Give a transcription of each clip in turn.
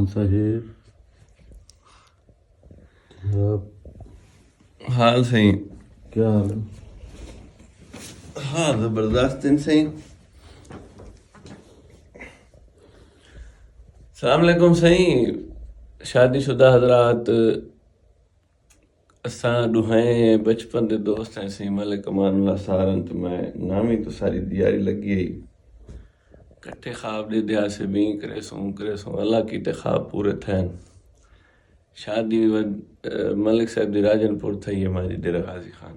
साहेब हाल सही। क्या हाल है? हाँ जबरदस्त दिन सही। सलामकुम सही। शादीशुदा हजरात असां ॾुहें बचपन के दोस्त हैं सही। मलिक अमान सारन तो मैं नामी तो सारी तैयारी लगी है कट्ठे ख्वाब ॾिधा से बी करे सूं अल्लाह की ते ख्वाब पूरे थियन। शादी मलिक साहब दी राजनपुर थी है मारी डेरा गाजी खान।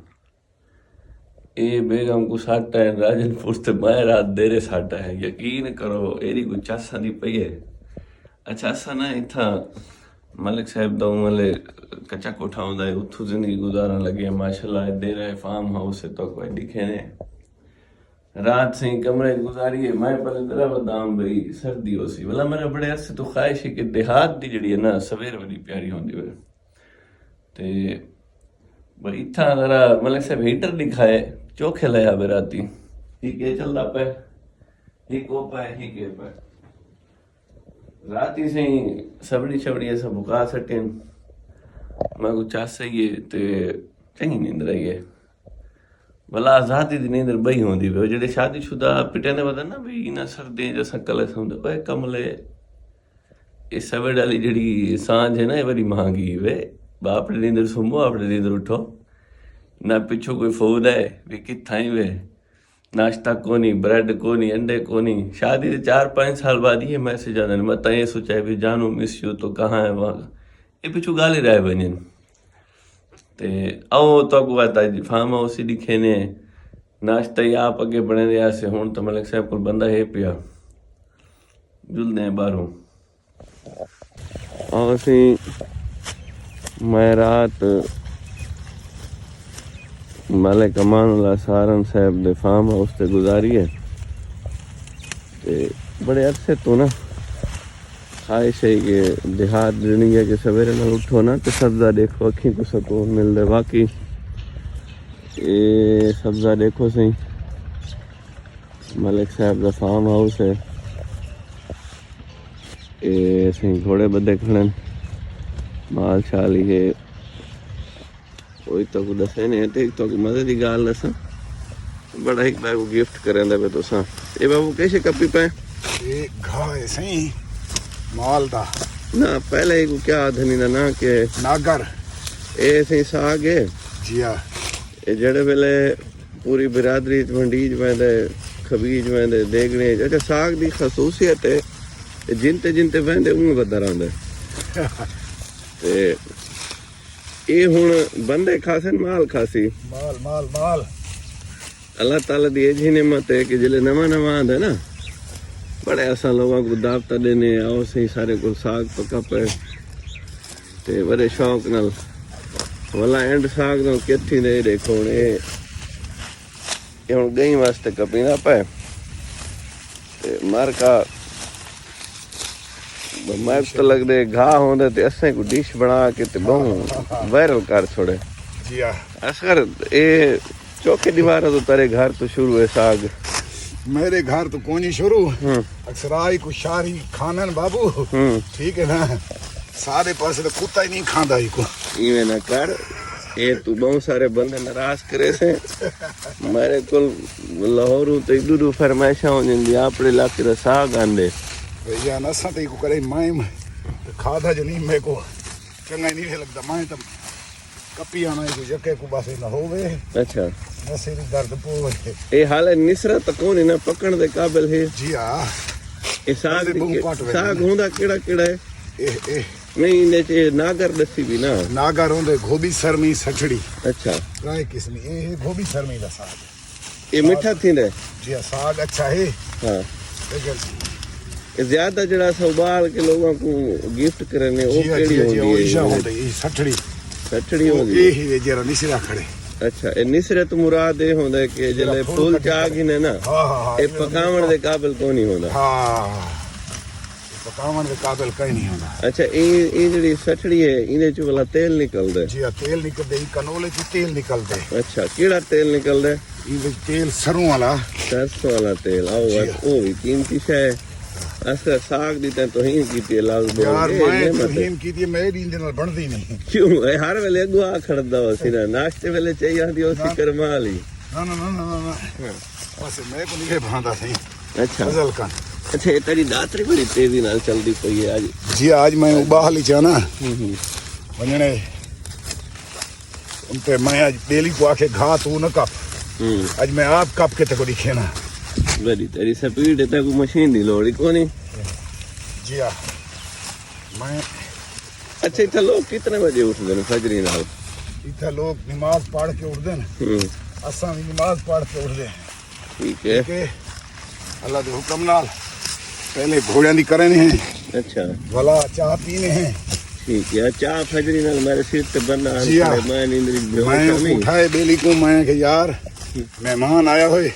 ये बेगम को साटा है राजनपुर से मैं रात देरे साटा है। यकीन करो एरी को चासा दी पई है। अच्छा असा ना इथा मलिक साहब दा मले कच्चा कोठा होंदा है उथू जिंदगी गुजारन लगे माशाल्लाह। दे रहे फार्म हाउस है तो कोई दिखे ने रात से कमरे गुजारी है। मैं पहले तेरा बताऊं भाई सर्दी हो सी भला मेरा बड़े अरसे तो ख्वाहिश है कि देहात दी जड़ी है ना सवेर बड़ी प्यारी होंदी है। ते भाई इथा जरा मलिक साहब हीटर दिखाए चोखे लाया बेराती ही के चलदा पे ही को पे ही के पे राती से सबड़ी छबड़ी ऐसा बुका सटेन। मैं को चास सही है ते चंगी नींद रही है भला आजादी दी नींद बई होंदी वे जेडे शादीशुदा पिटे ने बदन ना भी इना सर्दी जैसा कले समझ ओए कमले ये सवेर वाली जड़ी सांझ है ना ये बड़ी महंगी वे बाप रे नींद सुमो अपने नींद उठो ना पिछो कोई फौद है भी किथा ही वे नाश्ता कोनी ब्रेड कोनी अंडे कोनी। शादी के 4-5 साल बाद ये मैसेज आते हैं मत ये सोचा भी जानू मिस यू तो कहाँ है वहाँ ये पिछू गाली रहे बजन ते आओ तो आता फार्म हाउस ही दिखे ने नाश्ता ही आप अगे बने रहा से हूँ तो मलिक साहब को बंदा है पिया जुलदे बाहरों और सी मैं रात मलिक अमान सारन साहब दे फार्म हाउस से गुजारी है। ते बड़े अरसे तो ना ख्वाहिश है कि देहात जिंदगी है कि सवेरे ना उठो ना तो सब्जा देखो अखी को सुकून मिल रहा। बाकी ये सब्जा देखो सही मलिक साहब का फार्म हाउस है। ये सही घोड़े बदे खड़े माल शाल है कोई तो को दसे ने ते तो मजे दी गाल दसा बड़ा एक बार को गिफ्ट करेंदा पे तो सा ए बाबू कैसे कपी पे ये घा है सही माल दा ना पहले को क्या धनी ना ना के नागर ए सही साग है जी हां ये जड़े वेले पूरी बिरादरी मंडीज में दे खबीज में दे देखने अच्छा साग दी खसूसियत है जिनते जिनते वेंदे उन वदा रहंदा ते ये हुण बंदे खासन माल खासी माल माल माल अल्लाह ताला दी एजी नेमत है कि जिले नवा नवा आंदा ना बड़े असा लोगों को दावत देने आओ सही सारे को साग पका पे ते बड़े शौक नाल वाला एंड साग नो केथी दे देखो ये हुण गई वास्ते कपीना पे ते मार का मैं तो लग दे घा होंदे ते असे को डिश बना के ते बहु वायरल कर छोड़े जी हां असर ये चौके दीवार तो तेरे घर तो शुरू है साग मेरे घर तो कोनी शुरू अक्सर आई को शारी खानन बाबू ठीक है ना सारे पास तो कुत्ता ही नहीं खांदा ही को इवे ना कर ये तू बहुत सारे बंदे नाराज करे से मेरे को लाहौर तो इधर फरमाइशा हो जंदी आपरे इलाके दा साग आंदे भैया ना सते को करे माइम तो खादा जो नहीं मेरे को चंगा नहीं लगता मैं तो कपी आना है जके को बस ना होवे। अच्छा नसे दी दर्द पोवे ए हाल निसरत कोनी ना पकड़ दे काबिल है जी हां। ए साग होंदा केड़ा केड़ा है ए नहीं ने चे नागर दसी भी ना नागर होंदे गोभी सरमी सठड़ी। अच्छा राय किस्म ए गोभी सरमी दा साग ए मीठा थींदे जी हां साग अच्छा है हां लेकिन ज्यादा जड़ा सा उबाल के लोगों को गिफ्ट करने वो केड़ी होंदी है सठड़ी होंदी ए ही जरा निसरा खड़े। अच्छा ए निसरे तो मुराद ए होंदा कि जले फूल चाग ही ने ना हां ए पकावण दे काबिल कोनी होंदा हां पकावण दे काबिल कहीं नहीं होंदा। अच्छा ए जड़ी सठड़ी है इने च वाला तेल निकलदा जी हां तेल निकलदे कनोले च तेल निकलदे। अच्छा केड़ा तेल निकलदा ई तेल सरसों वाला तेल आओ वो भी कीमती है अच्छा साग दी तो ही कीती लाग यार मैं तुहीन कीती मेरी इंदे नाल बनदी नहीं क्यों हर वेले अगो आ खड़दा हो सी ना नाश्ते वेले चाहिए आंदी ओ सी करमाली ना ना ना ना ना बस मैं को नहीं भांदा सही अच्छा फजल का अच्छा ये तेरी दातरी बड़ी तेजी नाल चलदी पई है आज जी आज मैं उबाल ही चाना वने उनपे मैं आज डेली को आके घा तू न कप आज मैं आप कप के तको दिखेना बड़ी तेरी स्पीड है तो मशीन दी लोड़ी कोनी जी हाँ मैं अच्छा इतना लोग कितने बजे उठते हैं फजरी नाल इतना लोग नमाज पढ़ के उठते हैं असा भी नमाज पढ़ के उठते हैं ठीक है अल्लाह के हुक्म नाल पहले घोड़ियां दी करने हैं अच्छा भला चाह पीने हैं ठीक है चाह फजरी नाल मेरे सिर पे बना जी हाँ। मैं नींद मैं उठाए बेली को मैं कि यार मेहमान आया होए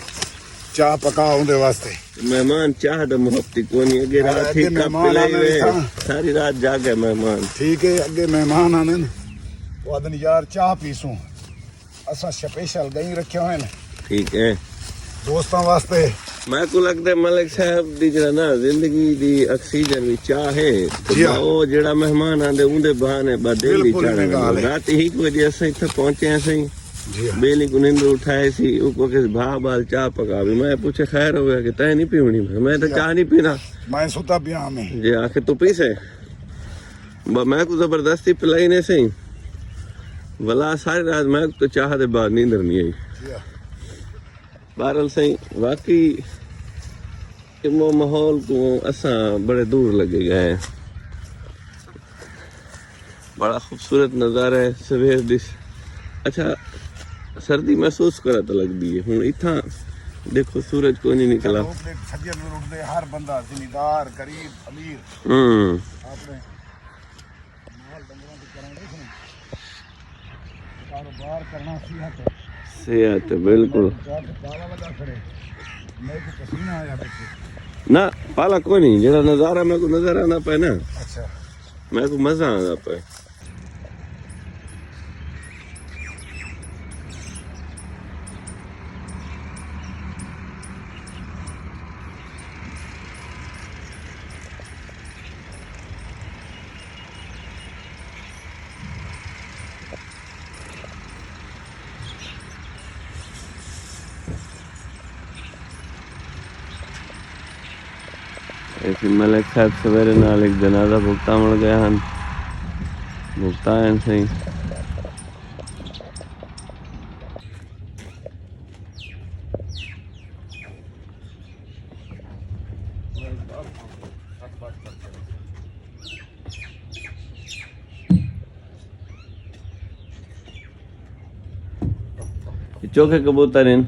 चाह पका उनके वास्ते मेहमान चाह द मोहब्बती कोनी अगे रात ही कप मेहमान पिलाई आने वे था। सारी रात जागे मेहमान ठीक है अगे मेहमान आने न वो आदन यार चाह पीसूं असा स्पेशल दही रखे हुए हैं ठीक है दोस्तों वास्ते मैं को लगता है मलिक साहब दी जरा ना जिंदगी दी ऑक्सीजन भी चाह है जी हाँ। ओ जेड़ा मेहमान आंदे उनदे बहाने बदल दी बिल्कुल चाह इन्हें गाल है। रात ही को वजह से इथे पहुंचे हैं सही जी हाँ। बेली को नींद उठाए सी ऊको के भा बाल चाह पका भी मैं पूछे खैर हो गया कि तय नहीं पीवनी मैं तो चाह नहीं पीना मैं सुता पिया में जे आके तू पी से मैं को जबरदस्ती पिलाई ने सही भला सारी रात मैं तो चाह दे बाद नींद नहीं आई जी हाँ। बहरहाल सही वाकई इमो माहौल को असा बड़े दूर लगे गए हैं बड़ा खूबसूरत नज़ारा है सवेर दिस अच्छा सर्दी महसूस करा तो लगती है हूँ इतना देखो सूरज को नहीं निकला सज्जन में उठते हर बंदा जिम्मेदार गरीब अमीर आपने माल डंगरों को कराने से कारोबार करना सेहत है बिल्कुल पाला लगा खड़े मैं को पसीना आया बेटे ना पाला को नहीं जरा नज़ारा मेरे को नजर आना पे ना अच्छा मेरे को मजा आना पे फिर मलिक साहब सवेरे नाल एक जनाजा भुगतावण गए हैं भुगतान सही चोखे कबूतर इन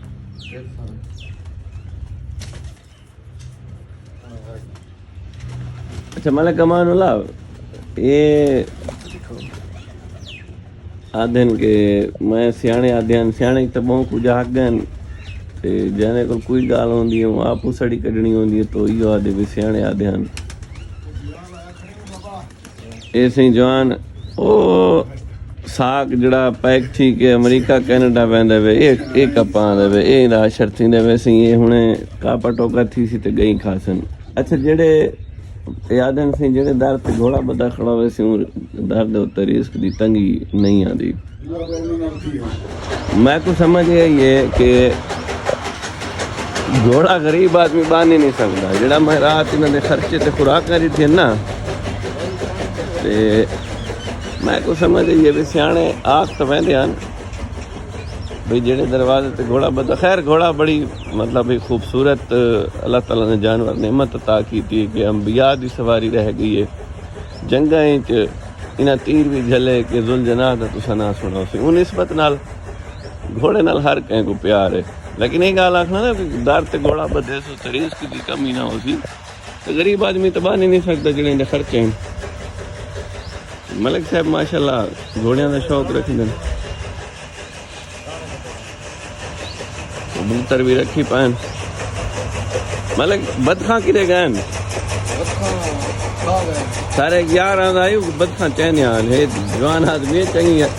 अच्छा मलिक कमान ला ये आदन के मैं सियाने आदन सियाने तो बहुत कुछ आगन ते जाने को कोई गाल होंदी है आप उसड़ी कढनी होंदी है तो यो आदे भी सियाने आदन ए सही जवान ओ साग जड़ा पैक थी के अमेरिका कैनेडा वेंदे वे एक कपां दे वे ए ना शर्त थींदे वे सी ये हुणे कापा टोका थी सी ते गई खासन अच्छा जेड़े यादन से जेड़े दर ते घोड़ा बदा खड़ा वे सी दर दे उत्ते रिस्क दी तंगी नहीं आंदी मैं को समझ ये कि घोड़ा गरीब आदमी बांध नहीं सकता जेड़ा मैं रात इन्हां दे खर्चे ते खुराक करी थी ना ते मैं को समझ ये भी सियाने आख तो वेंदे हन भाई जेड़े दरवाजे ते घोड़ा बदा खैर घोड़ा बड़ी मतलब भी खूबसूरत अल्लाह ताला ने जानवर नेमत अता की थी कि अंबिया दी सवारी रह गई है जंगां च इन्हां तीर भी झले कि जुल जना दा तुसा ना सुनो सी उन निस्बत नाल घोड़े नाल हर कहीं को प्यार है लेकिन ये गाल आखना ना कि दर ते घोड़ा बदे सो तरीस की कमी ना हो सी तो गरीब आदमी तो बांध नहीं सकता जेड़े दे खर्चे हैं मलिक साहब माशाल्लाह घोड़ियां का शौक रखते हैं कबूतर भी रखी पान मलिक बदखा किरे गए सारे 11 आयु बदखा चैन हाल है जवान आदमी चंगी है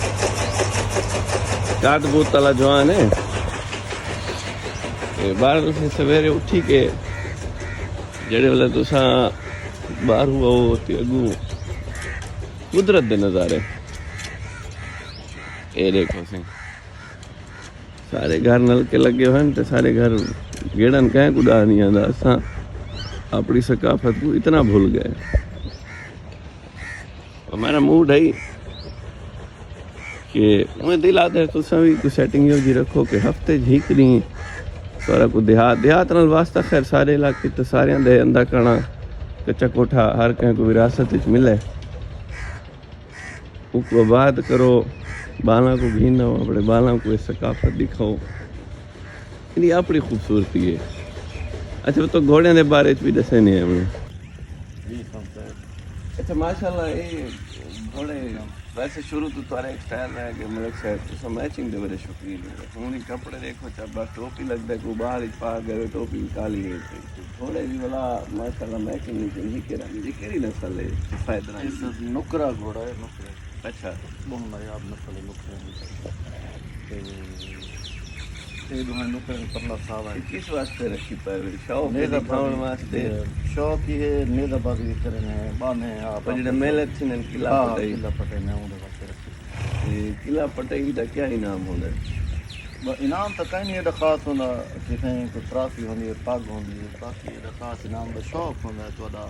काट बूत वाला जवान है 12 से सवेरे उठी के जेड़े वेले तुसां बाहर आओ ते अगू कुदरत दे नज़ारे ये देखो सी सारे घर नलके लगे हुए हैं तो सारे घर गेड़न कहीं कुड़ा नहीं आता असां अपनी सकाफत को इतना भूल गए। और मेरा मूड है कि मुझे दिल आता है तुसां भी कुछ सेटिंग यो जी रखो कि हफ्ते झीक दी सारा को देहात नाल वास्ता खैर सारे इलाके तो सारे दे अंदा कणा कच्चा कोठा हर कहीं को विरासत विच मिले उसको आबाद करो बाला को घीनो अपने बाला को सकाफत दिखाओ इनकी अपनी खूबसूरती है। अच्छा तो घोड़े के बारे भी दसे नहीं है हमने। अच्छा माशाल्लाह ये घोड़े वैसे शुरू तो तुम्हारा एक स्टाइल है कि मतलब शायद तो मैचिंग के बड़े शौकीन है हूँ कपड़े देखो चाबा टोपी लगता है को बाहर पा गए टोपी काली है घोड़े भी वाला माशाल्लाह मैचिंग नहीं के रंग जी केड़ी नस्ल है फायदा नुकरा घोड़ा है नुकरा। अच्छा बहुत नायाब नस्ल है नुकरे ते दुहा नुकरे परला सावा है। किस वास्ते रखी पाए शौक नेदा दिखाने वास्ते शौक ही है नेदा बाजी करने बाने आप पर जेड़ा मेले थी न किला पटाई किला पटे ने उदे वास्ते रखी किला पटाई का क्या इनाम होता है? इनाम तो कहीं नहीं एडा खास होंदा जिथे कोई ट्राफी होंदी है पग होंदी है बाकी एडा खास इनाम का शौक होंदा है तुहाडा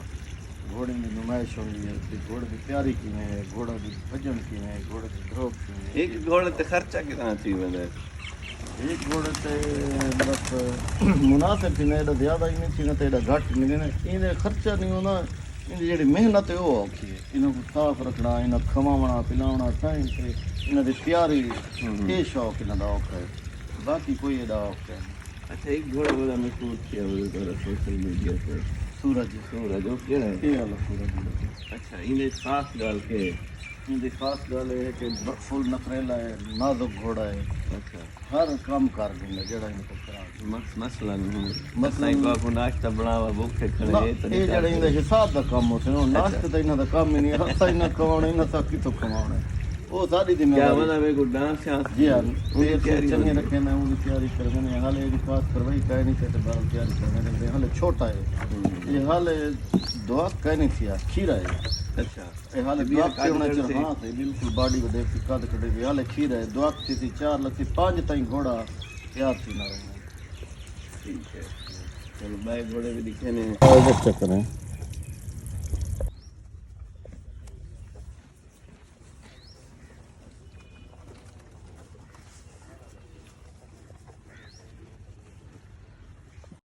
घोड़े की नुमाइश होंदी है कि घोड़े की तैयारी किवें है घोड़ा की भजन किवें घोड़े की धरोक किवें एक घोड़े ते खर्चा कितना थी वेंदा एक घोड़े ते मतलब मुनासिब थी एडा ज़्यादा ही नहीं थी ना एडा घट नहीं ना इन्हें खर्चा नहीं होना इनकी जी मेहनत है वो औखी है इन्हों को साफ रखना इन्हें खवावना पिलावना टाइम से इन्हें की तैयारी ये शौक इन्हें का औखा है बाकी कोई एडा औखा है। अच्छा एक घोड़ा वाला मशहूर किया वो तो सोशल मीडिया पे सूरज सूरज वो क्या है? ये वाला सूरज अच्छा इन्हें खास डाल के इनकी खास गल है कि फुल नखरेला है नाजुक घोड़ा है अच्छा हर काम कर देंगे जेड़ा इनको करा मसलन मसलन को नाश्ता बनावा भूखे खड़े ये जेड़ा इनके हिसाब का काम होते हैं नाश्ते तो इन्हों का काम ही नहीं हफ्ता इन्हें कमाना इन्हें तक कितों कमाना वो सारी दिन क्या मतलब मेरे को डांस शांस जी हाँ तैयारी चंगे रखे ना उनकी तैयारी करने हाले ये खास करवाई कहीं नहीं कहते बाल तैयारी करने हाले छोटा है ये हाले दुआ कहीं नहीं थी खीरा है अच्छा ये हाले दुआ के होना चाहिए हाँ तो बिल्कुल बॉडी को देख के कद कटे भी हाले खीरा है दुआ की थी 4 लाख थी 5 ताई घोड़ा तैयार थी ना ठीक है चलो बाय घोड़े भी दिखे ने चक्कर है